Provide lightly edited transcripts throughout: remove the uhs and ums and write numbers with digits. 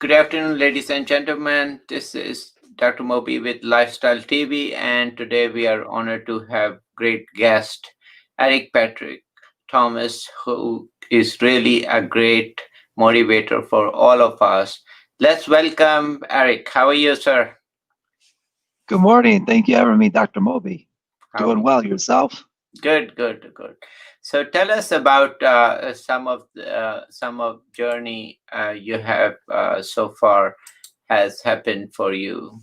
Good afternoon, ladies and gentlemen. This is Dr. Moby with Lifestyle TV, and today we are honored to have great guest Eric Patrick Thomas, who is really a great motivator for all of us. Let's welcome Eric. How are you, sir? Good morning. Thank you for having me, Dr. Moby. How Doing well. Yourself? good, good, good. So tell us about some of journey you have so far has happened for you.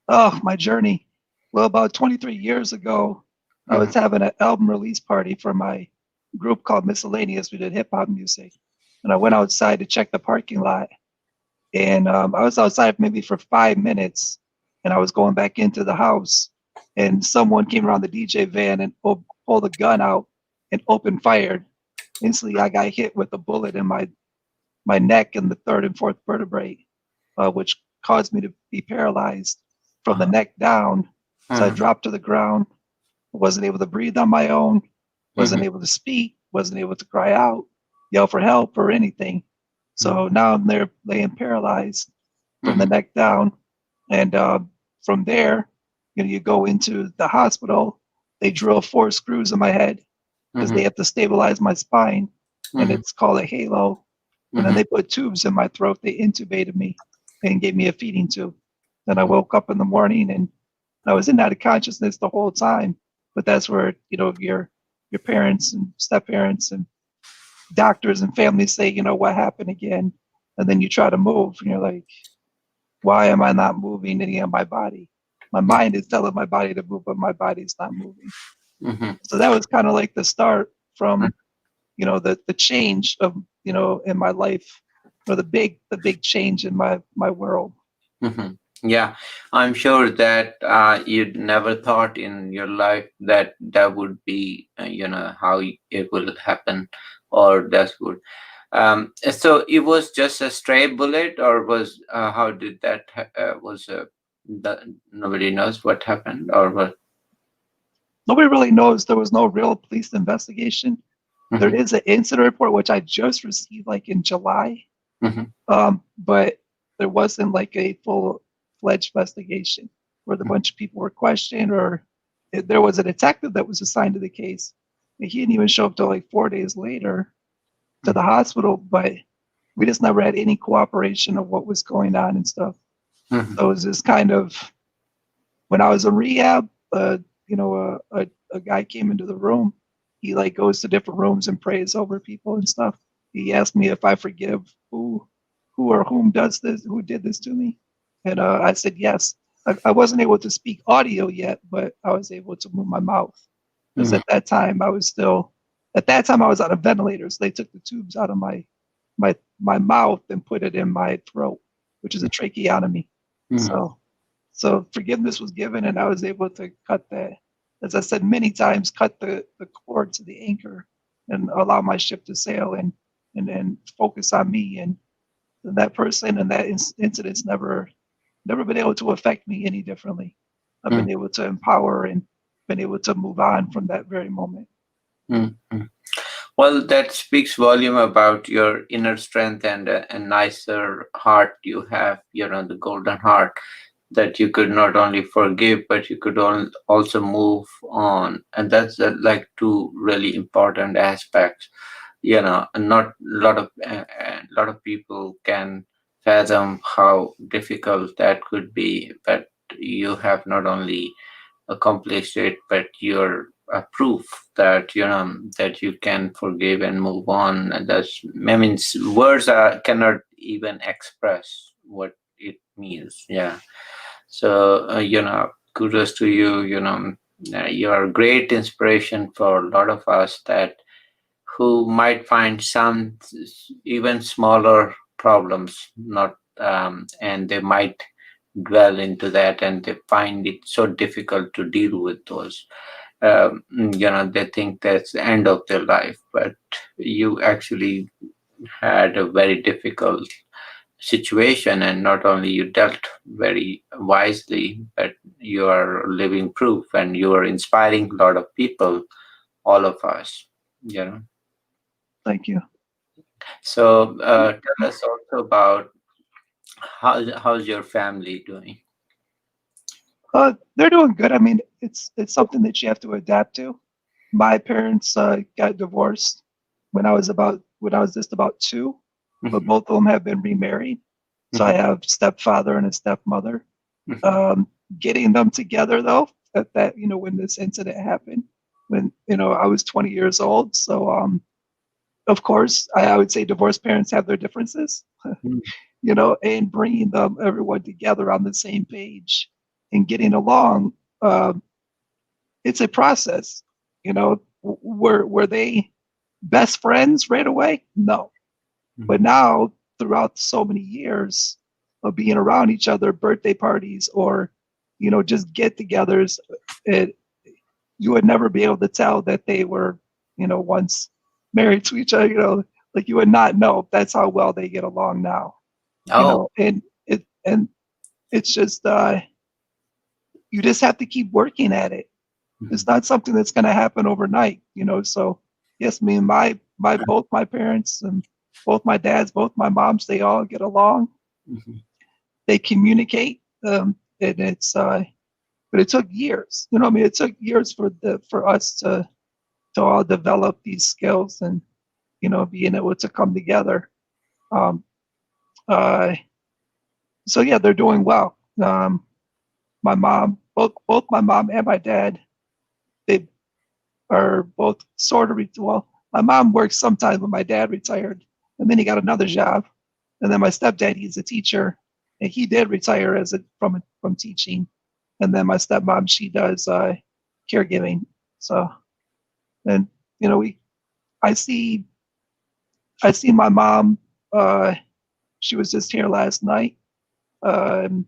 Oh, my journey. Well, about 23 years ago, I was Mhm, having an album release party for my group called Miscellaneous. We did hip hop music. And I went outside to check the parking lot. And I was outside maybe for 5 minutes. And I was going back into the house. And someone came around the DJ van and pulled a gun out and opened fire. Instantly, I got hit with a bullet in my neck and the third and fourth vertebrae, which caused me to be paralyzed from the uh-huh, neck down. So I mhm, dropped to the ground, wasn't able to breathe on my own, wasn't mhm, able to speak, wasn't able to cry out, yell for help or anything. So now I'm there laying paralyzed from the mhm, neck down. And from there, you go into the hospital. They drill 4 screws in my head because they mhm, have to stabilize my spine, and mhm, it's called a halo. And then mhm, they put tubes in my throat. They intubated me and gave me a feeding tube. Then I woke up in the morning and I was in out of consciousness the whole time. But that's where your parents and step parents and doctors and families say, what happened again? And then you try to move, and you're like, why am I not moving any of my body? My mind is telling my body to move, but my body's not moving. mhm, So that was kind of like the start from the change of in my life, or the big change in my world. mhm. Yeah, I'm sure that you'd never thought in your life that that would be, how it will happen, or that would. So it was just a stray bullet, or was how did that was that nobody knows what happened, or what? Nobody really knows. There was no real police investigation. There Mhm, is an incident report which I just received like in July, mhm, but there wasn't like a full-fledged investigation where the bunch of people were questioned, or there was a detective that was assigned to the case. And he didn't even show up till like 4 days later to mhm, the hospital, but we just never had any cooperation of what was going on and stuff. mhm, So it was just kind of when I was in rehab, a guy came into the room. He like goes to different rooms and prays over people and stuff. He asked me if I forgive who or whom does this, who did this to me, and I said yes. I wasn't able to speak audio yet, but I was able to move my mouth because mhm, at that time I was on a ventilator, so they took the tubes out of my mouth and put it in my throat, which is a tracheotomy. mhm, So forgiveness was given, and I was able to cut that, as I said many times, cut the cord to the anchor and allow my ship to sail and focus on me. And that person and that incident's never been able to affect me any differently. I've mhm, been able to empower and been able to move on from that very moment. mhm, mhm. Well, that speaks volume about your inner strength and a nicer heart you have, the golden heart, that you could not only forgive, but you could also move on. And that's like two really important aspects. And not a lot of people can fathom how difficult that could be, but you have not only accomplished it, but you're a proof that that you can forgive and move on. And I mean, words cannot even express what it means. Yeah. So kudos to you. You are a great inspiration for a lot of us that who might find some even smaller problems not and they might dwell into that, and they find it so difficult to deal with those. They think that's the end of their life, but you actually had a very difficult situation, and not only you dealt very wisely, but you are living proof, and you are inspiring a lot of people, all of us you know Thank you. So tell us also about how's your family doing? They're doing good. I mean, it's something that you have to adapt to. My parents got divorced when I was just about two, but Mhm, both of them have been remarried. So I mhm, have stepfather and a stepmother. mhm, Um, Getting them together though, that when this incident happened, when I was 20 years old. So of course, I would say divorced parents have their differences, mhm. and bringing them everyone together on the same page and getting along. Um, it's a process. Were they best friends right away? No, but Mhm. now throughout so many years of being around each other, birthday parties or just get-togethers, it you would never be able to tell that they were once married to each other. Like you would not know. That's how well they get along now. Oh, And it's just you just have to keep working at it. It's mhm, not something that's going to happen overnight. So yes, me and my both my parents and both my dads, both my moms, they all get along. mhm. They communicate, and but it took years. I mean, it took years for us to all develop these skills and being able to come together. Um, uh, so yeah, they're doing well. My mom, both my mom and my dad, they are both sort of well. My mom works sometimes, but my dad retired, and then he got another job. And then my stepdad, he's a teacher, and he did retire from teaching. And then my stepmom, she does caregiving. So, and we, I see, I see my mom. Uh, she was just here last night. Um,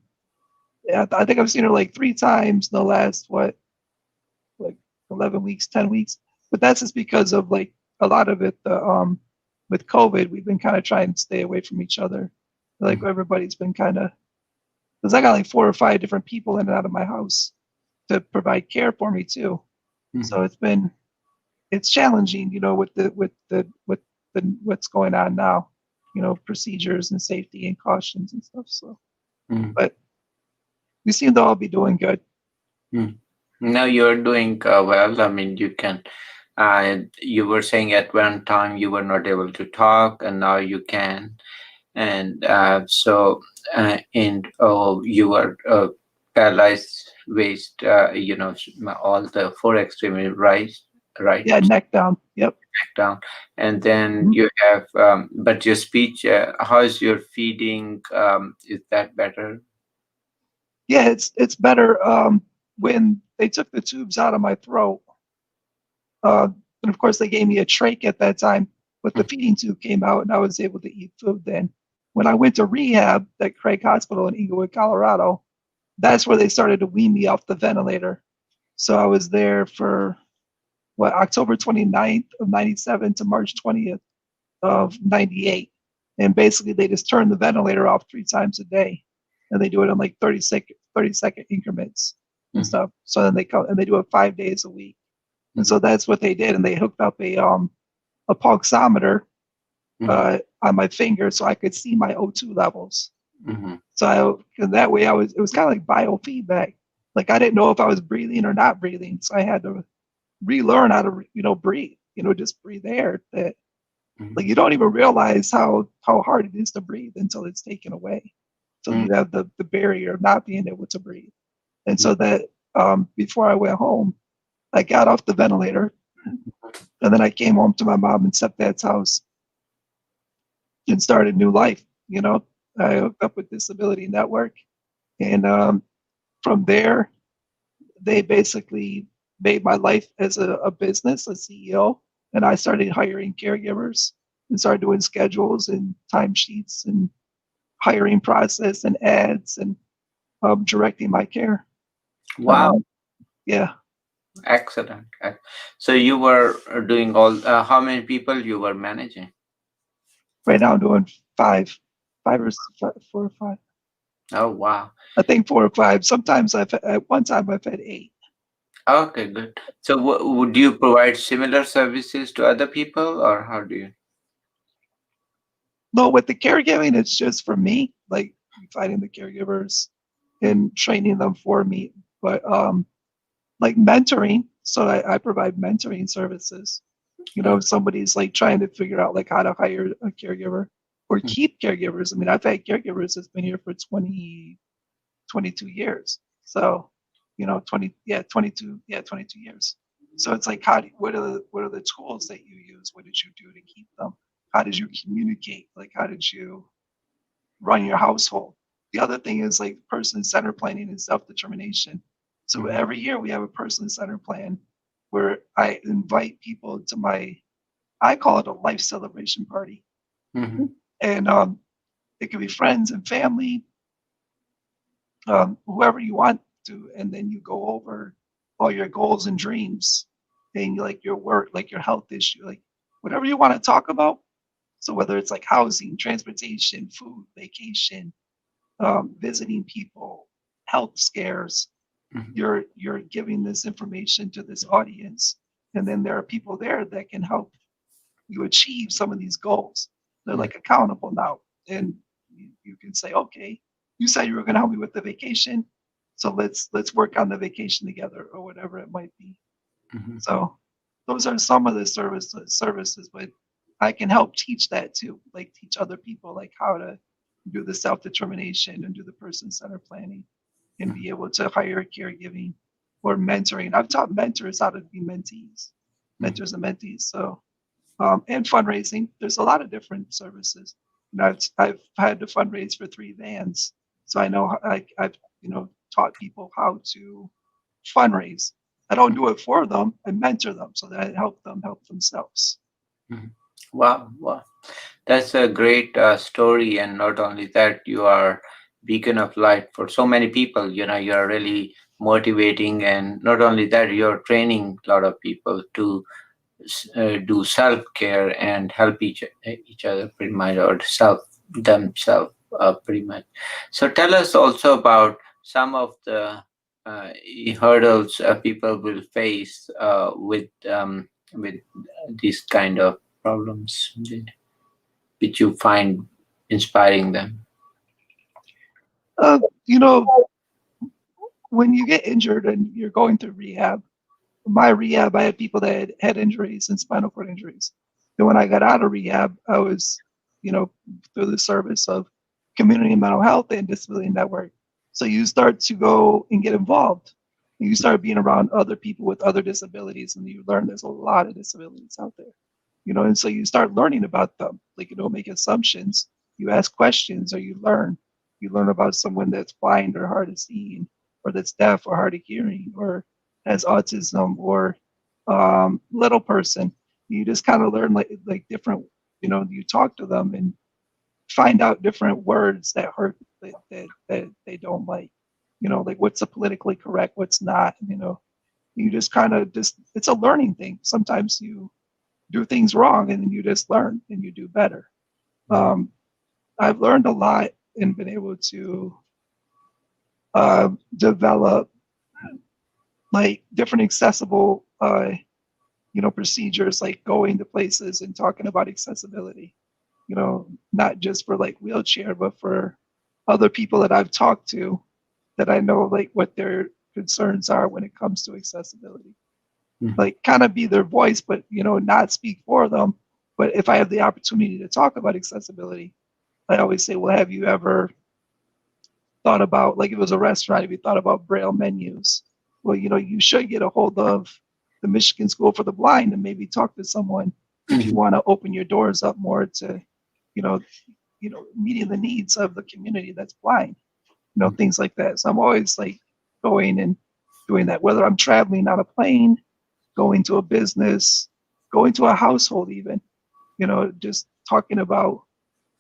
yeah, I think I've seen her like three times in the last like 11 weeks, 10 weeks. But that's just because of like a lot of it. With COVID, we've been kind of trying to stay away from each other. Like Mhm, everybody's been kind of because I got like four or five different people in and out of my house to provide care for me too. So mhm, it's challenging, with what's going on now, procedures and safety and cautions and stuff. So, mhm, but we seem to all be doing good. mhm. Now you're doing well. I mean, you can. You were saying at one time you were not able to talk, and now you can. And you were paralyzed, waist. All the four extremity, right, Yeah, neck down. Yep. down, and then Mhm. you have. But your speech. How is your feeding? Is that better? Yeah, it's better. When they took the tubes out of my throat, uh, and of course they gave me a trach at that time, but the feeding tube came out and I was able to eat food then. When I went to rehab at Craig Hospital in Inglewood, Colorado, that's where they started to wean me off the ventilator. So I was there for October 29th of 97 to March 20th of 98. And basically they just turn the ventilator off three times a day. And they do it in like 30-second increments and Mhm, stuff. So then they come and they do it 5 days a week. And mhm, so that's what they did. And they hooked up a pulsometer mhm, on my finger so I could see my O2 levels. mhm, That way it was kind of like biofeedback. Like I didn't know if I was breathing or not breathing. So I had to relearn how to, breathe, just breathe air that mhm, like you don't even realize how hard it is to breathe until it's taken away. So mhm, you have the barrier of not being able to breathe. And mhm, so that before I went home, I got off the ventilator and then I came home to my mom and stepdad's house and started new life. I hooked up with Disability Network, and from there, they basically made my life as a business, a CEO, and I started hiring caregivers and started doing schedules and timesheets and hiring process and ads and directing my care. Wow, Um, yeah, excellent. So you were doing all. How many people you were managing? right now I'm doing five or five, 4 or 5. Oh, wow. I think 4 or 5. Sometimes at one time I've had 8. Okay, good. So would you provide similar services to other people, or how do you? No, with the caregiving, it's just for me, like finding the caregivers Mm, and training them for me. But like mentoring, so I provide mentoring services. You know, uh, if somebody's like trying to figure out like how to hire a caregiver or mm, keep caregivers. I mean, I've had caregivers that's been here for 20, 22 years. So, 22 years. So it's like, what are the tools that you use? What did you do to keep them? How did you communicate? Like, how did you run your household? The other thing is like person-centered planning and self-determination. So mm, every year we have a person-centered plan where I invite people to I call it a life celebration party. mm, And it could be friends and family, whoever you want to, and then you go over all your goals and dreams and like your work, like your health issue, like whatever you want to talk about. So whether it's like housing, transportation, food, vacation, visiting people, health scares, mm, you're giving this information to this audience, and then there are people there that can help you achieve some of these goals. They're mm, like accountable now. And you can say, okay, you said you were going to help me with the vacation. So let's work on the vacation together or whatever it might be. mm, So those are some of the services, but I can help teach that too, like teach other people like how to do the self-determination and do the person-centered planning and mm, be able to hire caregiving or mentoring. I've taught mentors how to be mentees, mm, mentors and mentees. So and fundraising. There's a lot of different services. I've had to fundraise for 3 vans, so I know I've taught people how to fundraise. I don't do it for them. I mentor them so that I help them help themselves. mm. Wow, wow. That's a great story, and not only that, you are beacon of light for so many people. You are really motivating, and not only that, you're training a lot of people to do self care and help each other pretty much, or self themselves pretty much. So tell us also about some of the hurdles people will face with these kind of problems, which you find inspiring them. Uh, you know, when you get injured and you're going through rehab, my rehab, I had people that had head injuries and spinal cord injuries. And when I got out of rehab, I was, you know, through the service of community mental health and disability network. So you start to go and get involved. And you start being around other people with other disabilities, and you learn there's a lot of disabilities out there. And so you start learning about them. Like you don't make assumptions. You ask questions or you learn. You learn about someone that's blind or hard of seeing, or that's deaf or hard of hearing, or has autism, or little person. You just kind of learn like different. You talk to them and find out different words that hurt that they don't like. Like what's a politically correct, what's not. You just kind of just it's a learning thing. Sometimes you do things wrong and then you just learn and you do better. Mm, Um, I've learned a lot and been able to develop like different accessible procedures, like going to places and talking about accessibility, not just for like wheelchair, but for other people that I've talked to that I know like what their concerns are when it comes to accessibility. mm, Like kind of be their voice, but not speak for them. But if I have the opportunity to talk about accessibility, I always say, well, have you ever thought about, like, if it was a restaurant, if you thought about braille menus? Well, you should get a hold of the Michigan School for the Blind and maybe talk to someone if you mhm, want to open your doors up more to, you know, meeting the needs of the community that's blind, mm, things like that. So I'm always like going and doing that, whether I'm traveling on a plane, going to a business, going to a household, even, just talking about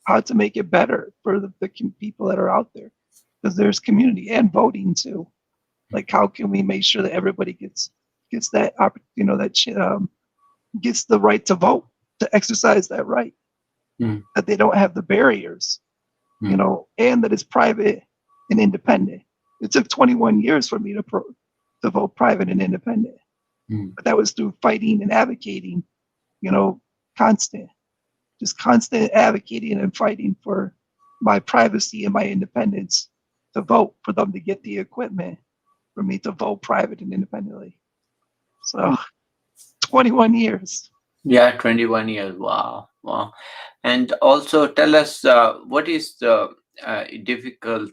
how to make it better for the people that are out there. Because there's community and voting too. Like, how can we make sure that everybody gets that gets the right to vote, to exercise that right, mm, that they don't have the barriers, mm, and that it's private and independent. It took 21 years for me to vote private and independent, mm, but that was through fighting and advocating, you know, constant. just constant advocating and fighting for my privacy and my independence to vote for them to get the equipment for me to vote private and independently. So 21 years. Yeah, 21 years. Wow. Wow. And also tell us what is the difficult,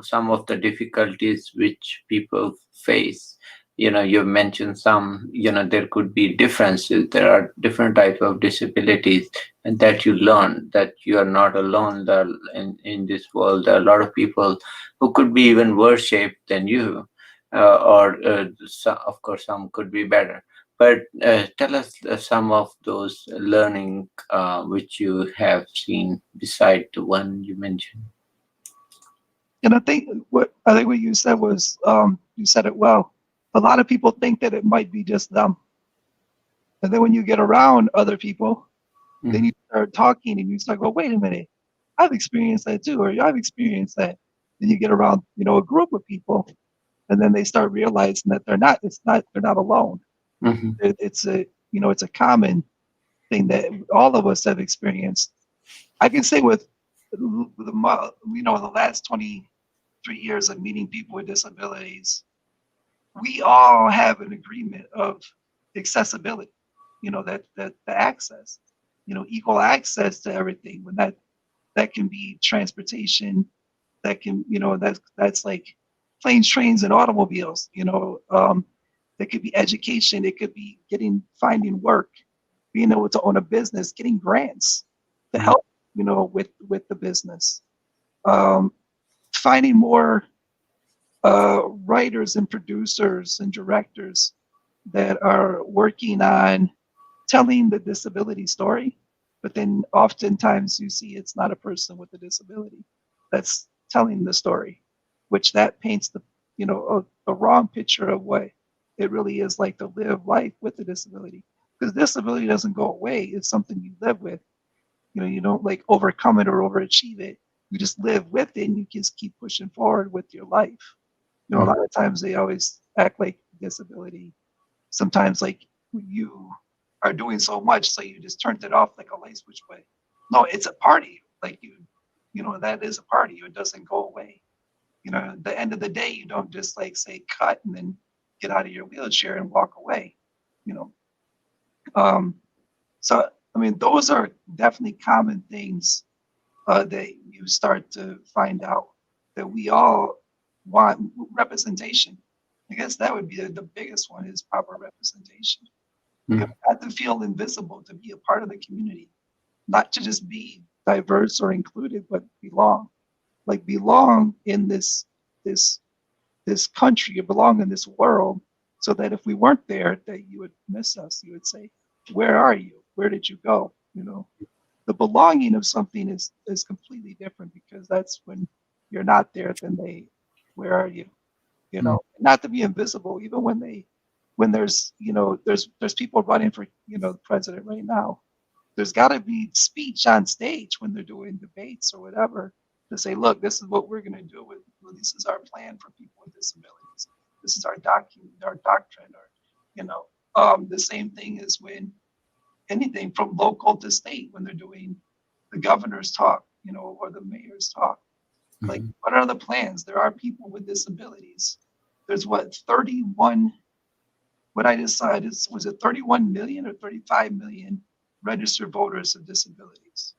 some of the difficulties which people face. You've mentioned some, there could be differences. There are different types of disabilities, and that you learn that you are not alone. In this world, there are a lot of people who could be even worse shaped than you, of course, some could be better. But tell us some of those learning which you have seen beside the one you mentioned. And I think what you said was you said it well. A lot of people think that it might be just them, and then when you get around other people, then Mhm, you start talking and you start go, wait a minute, I've experienced that too, or I've experienced that. Then you get around, a group of people, and then they start realizing that they're not alone. mhm, It's a common thing that all of us have experienced. I can say with the last 23 years of meeting people with disabilities, we all have an agreement of accessibility. That the access, equal access to everything. When that can be transportation, that can that's like planes, trains, and automobiles. That could be education. It could be finding work, being able to own a business, getting grants to mhm, help with the business, um, finding more writers and producers and directors that are working on telling the disability story, but then oftentimes you see it's not a person with a disability that's telling the story, which that paints the wrong picture of what it really is like to live life with a disability. Because disability doesn't go away; it's something you live with. You don't like overcome it or overachieve it. You just live with it, and you just keep pushing forward with your life. A mhm, lot of times they always act like disability. Sometimes like you are doing so much, so you just turned it off like a light switch. But no, it's a party. Like that is a party. It doesn't go away. At the end of the day, you don't just like say cut and then get out of your wheelchair and walk away. You know. Um, so I mean, those are definitely common things that you start to find out that we all want representation. I guess that would be the biggest one is proper representation. mhm, Not to feel invisible, to be a part of the community, not to just be diverse or included, but belong. Like belong in this this country, you belong in this world, so that if we weren't there, that you would miss us. You would say, "Where are you? Where did you go?" The belonging of something is completely different because that's when you're not there. Then where are you? mhm, Not to be invisible, even when there's people running for the president right now. There's got to be speech on stage when they're doing debates or whatever to say, look, this is what we're going to do this is our plan for people with disabilities. This is our doctrine, or the same thing is when anything from local to state when they're doing the governor's talk, or the mayor's talk. Like, mhm. what are the plans? There are people with disabilities. There's what 31. What I decided was it 31 million or 35 million registered voters of disabilities.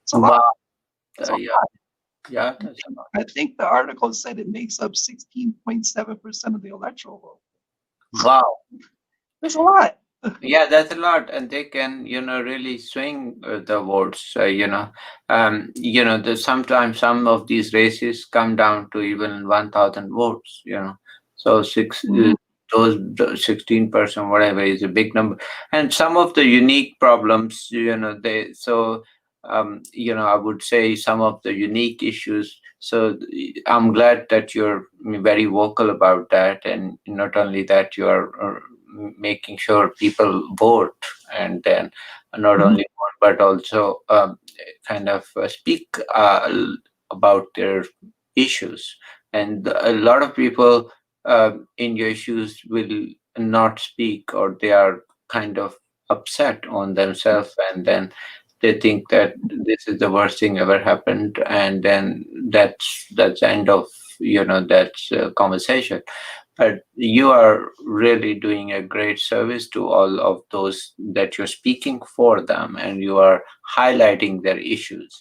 It's a lot. Wow. It's a Yeah, lot. yeah, that's a lot. I think the article said it makes up 16.7% of the electoral vote. Wow. There's a lot. Yeah, that's a lot, and they can, really swing the votes. Sometimes some of these races come down to even 1,000 votes. So Mhm. those 16%, whatever, is a big number. And some of the unique problems, I would say some of the unique issues. So I'm glad that you're very vocal about that, and not only that, you are making sure people vote, and then not Mhm. only vote but also kind of speak about their issues. And a lot of people in your issues will not speak, or they are kind of upset on themselves, and then they think that this is the worst thing ever happened, and then that's the end of that conversation. But you are really doing a great service to all of those that you're speaking for them, and you are highlighting their issues.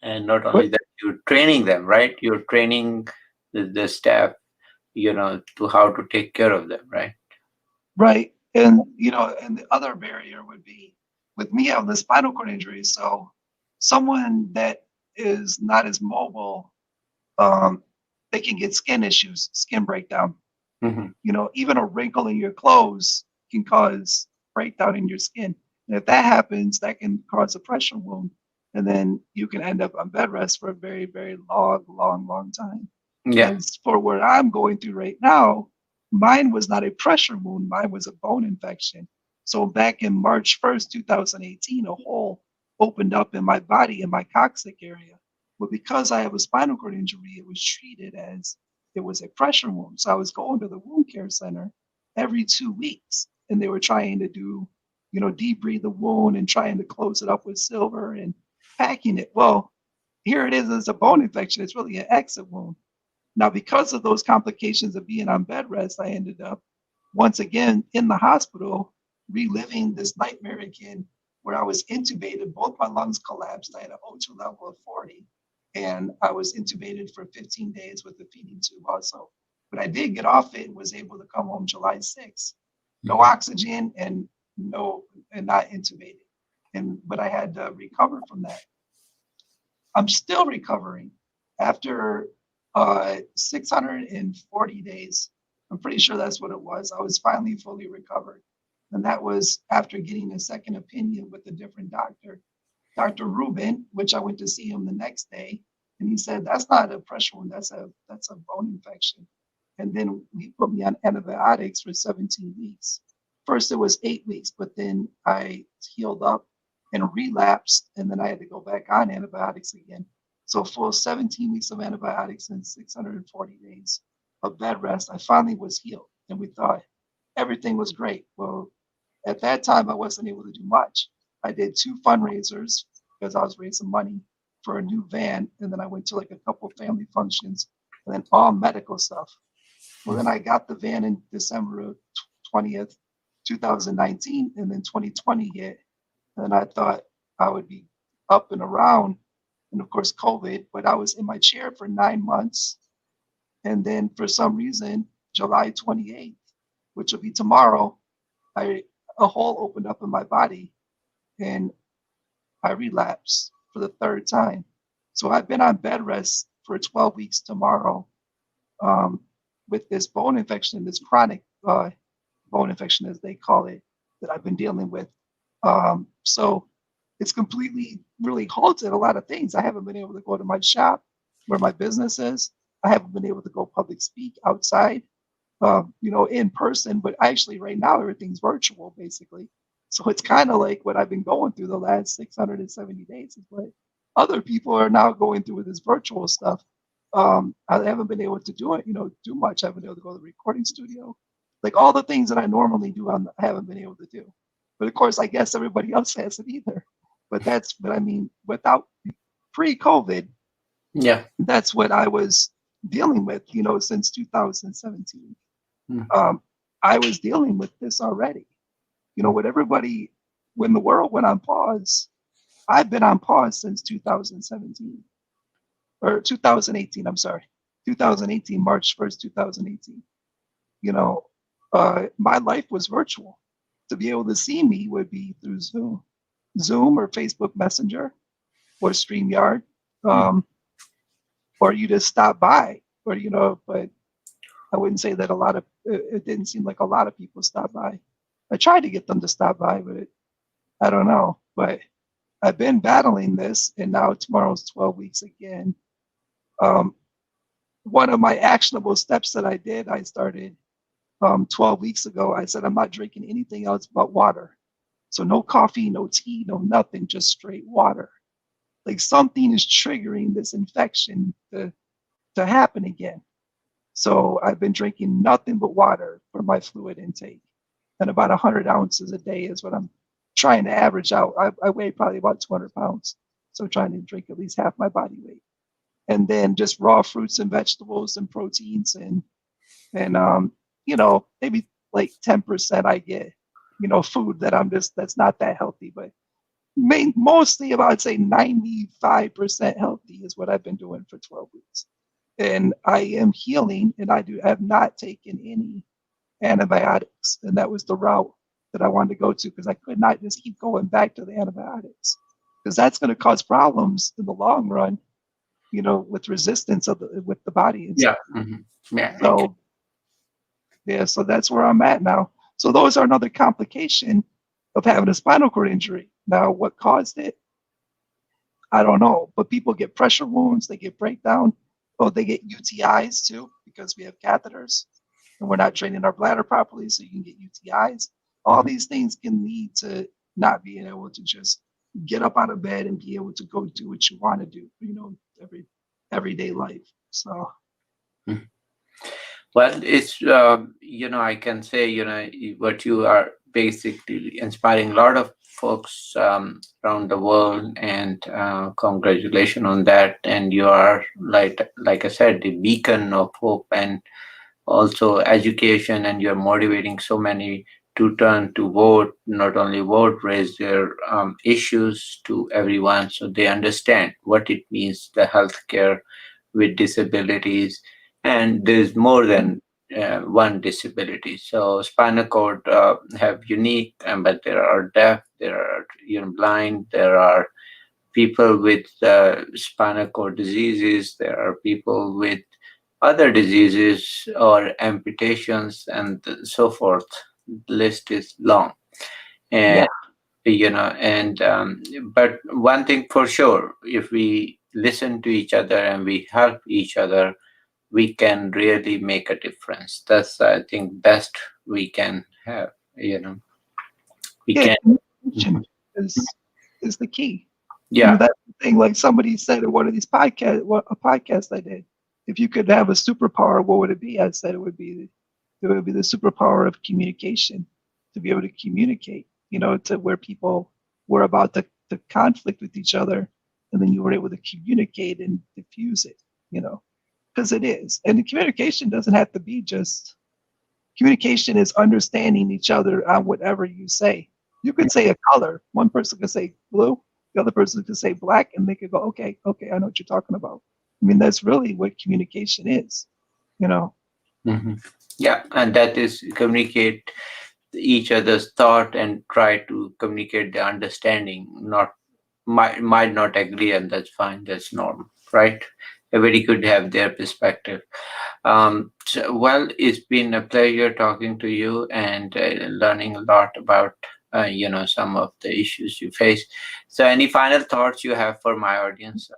And not only But that, you're training them, right? You're training the staff, to how to take care of them, right? right, and and the other barrier would be with me having the spinal cord injury. So someone that is not as mobile, um, they can get skin issues, skin breakdown. Hmm. Even a wrinkle in your clothes can cause breakdown in your skin. And if that happens, that can cause a pressure wound. And then you can end up on bed rest for a very, very long, long, long time. Yeah. As for what I'm going through right now, mine was not a pressure wound, mine was a bone infection. So back in March 1st, 2018, a hole opened up in my body in my coccyx area. But because I have a spinal cord injury, it was treated as it was a pressure wound. So I was going to the wound care center every 2 weeks, and they were trying to do, debride the wound and trying to close it up with silver and packing it. Well, here it is as a bone infection. It's really an exit wound. Now, because of those complications of being on bed rest, I ended up once again in the hospital, reliving this nightmare again, where I was intubated. Both my lungs collapsed. I had an O2 level of 40, and I was intubated for 15 days with a feeding tube also. But I did get off it and was able to come home July 6th. No Mhm. oxygen and not intubated. But I had to recover from that. I'm still recovering after 640 days. I'm pretty sure that's what it was. I was finally fully recovered. And that was after getting a second opinion with a different doctor, Dr. Rubin, which I went to see him the next day. And he said, that's not a pressure wound, that's a bone infection. And then he put me on antibiotics for 17 weeks. First, it was 8 weeks, but then I healed up and relapsed, and then I had to go back on antibiotics again. So, full 17 weeks of antibiotics and 640 days of bed rest, I finally was healed. And we thought everything was great. Well, at that time, I wasn't able to do much. I did two fundraisers because I was raising money for a new van. And then I went to like a couple family functions and then all medical stuff. Well, then I got the van in December 20th, 2019, and then 2020 hit. And I thought I would be up and around. And of course, COVID, but I was in my chair for 9 months. And then for some reason, July 28th, which will be tomorrow, I a hole opened up in my body and I relapsed for the third time. So I've been on bed rest for 12 weeks tomorrow, um, with this bone infection, this chronic bone infection, as they call it, that I've been dealing with. So it's completely really halted a lot of things. I haven't been able to go to my shop where my business is. I haven't been able to go public speak outside, in person. But actually, right now, everything's virtual, basically. So it's kind of like what I've been going through the last 670 days is what other people are now going through with this virtual stuff. I haven't been able to do it, do much. I haven't been able to go to the recording studio. Like all the things that I normally do, I haven't been able to do. But of course, I guess everybody else hasn't either. But I mean, without pre-COVID, Yeah. that's what I was dealing with, since 2017. Mm. um, I was dealing with this already. With everybody, when the world went on pause, I've been on pause since 2017 or 2018. I'm sorry, 2018, March 1st, 2018. You know, my life was virtual. To be able to see me would be through Zoom or Facebook Messenger or StreamYard, Mm. um, or you just stop by, or but I wouldn't say that it didn't seem like a lot of people stopped by. I tried to get them to stop by, but I don't know. But I've been battling this, and now tomorrow's 12 weeks again. Um, One of my actionable steps that I started 12 weeks ago. I said, I'm not drinking anything else but water. So no coffee, no tea, no nothing, just straight water. Like something is triggering this infection to happen again. So I've been drinking nothing but water for my fluid intake. And about 100 ounces a day is what I'm trying to average out. I weigh probably about 200 pounds, so trying to drink at least half my body weight, and then just raw fruits and vegetables and proteins and maybe like 10% I get food that that's not that healthy, but mostly about I'd say 95% healthy is what I've been doing for 12 weeks. And I am healing, and I have not taken any antibiotics. And that was the route that I wanted to go to, because I could not just keep going back to the antibiotics, because that's going to cause problems in the long run, with resistance with the body and Yeah. stuff. Yeah. So yeah, so that's where I'm at now. So those are another complication of having a spinal cord injury. Now, what caused it? I don't know. But people get pressure wounds, they get breakdown, oh, they get UTIs too, because we have catheters and we're not draining our bladder properly, so you can get UTIs. All Mhm. these things can lead to not being able to just get up out of bed and be able to go do what you want to do, everyday life. So Mhm. Well, it's I can say what you are basically inspiring a lot of folks around the world, and congratulations on that. And you are like I said, the beacon of hope and also education, and you're motivating so many to turn to vote, not only vote, raise their issues to everyone so they understand what it means, the healthcare with disabilities. And there's more than one disability. So spinal cord have unique, but there are deaf, there are blind, there are people with spinal cord diseases, there are people with other diseases or amputations, and so forth. The list is long. And yeah, and but one thing for sure, if we listen to each other and we help each other, we can really make a difference. That's, I think, best we can have. We yeah, can. communication Mhm. is the key. Yeah. That's the thing. Like somebody said in one of these podcasts, a podcast I did, if you could have a superpower, what would it be? I said it would be the superpower of communication, to be able to communicate, to where people were about to conflict with each other, and then you were able to communicate and diffuse it, because it is. And the communication doesn't have to be just communication is understanding each other on whatever you say. You could say a color. One person could say blue, the other person could say black, and they could go, okay, okay, I know what you're talking about. I mean, that's really what communication is, you know. Hmm. Yeah, and that is communicate each other's thought and try to communicate the understanding. Not might not agree, and that's fine. That's normal, right? Everybody could have their perspective. Well, it's been a pleasure talking to you and learning a lot about some of the issues you face. So, any final thoughts you have for my audience?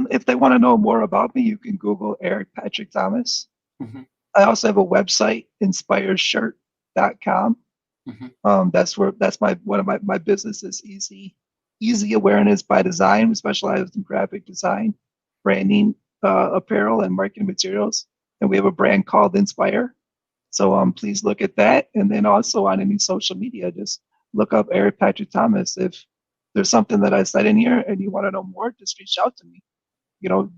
If they want to know more about me, you can Google Eric Patrick Thomas. Hmm. I also have a website, inspireshirt.com. Hmm. That's my one of my business is easy awareness by design. We specialize in graphic design, branding, apparel, and marketing materials. And we have a brand called Inspire. So please look at that. And then also on any social media, just look up Eric Patrick Thomas. If there's something that I said in here and you want to know more, just reach out to me.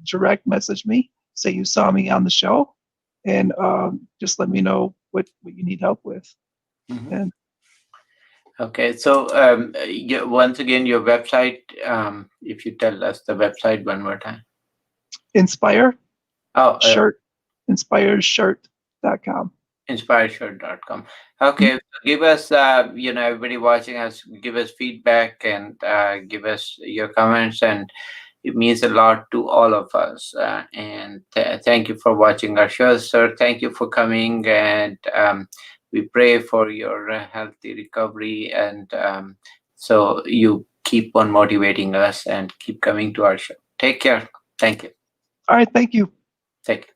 Direct message me. Say you saw me on the show, and just let me know what you need help with. Hmm. And Okay, so once again, your website, if you tell us the website one more time. Inspire Oh, shirt, inspireshirt.com. inspireshirt.com. Okay, so give us, everybody watching us, give us feedback and give us your comments, and it means a lot to all of us. And thank you for watching our show, sir. Thank you for coming, and we pray for your healthy recovery, and so you keep on motivating us and keep coming to our show. Take care. Thank you. All right, thank you. Take care.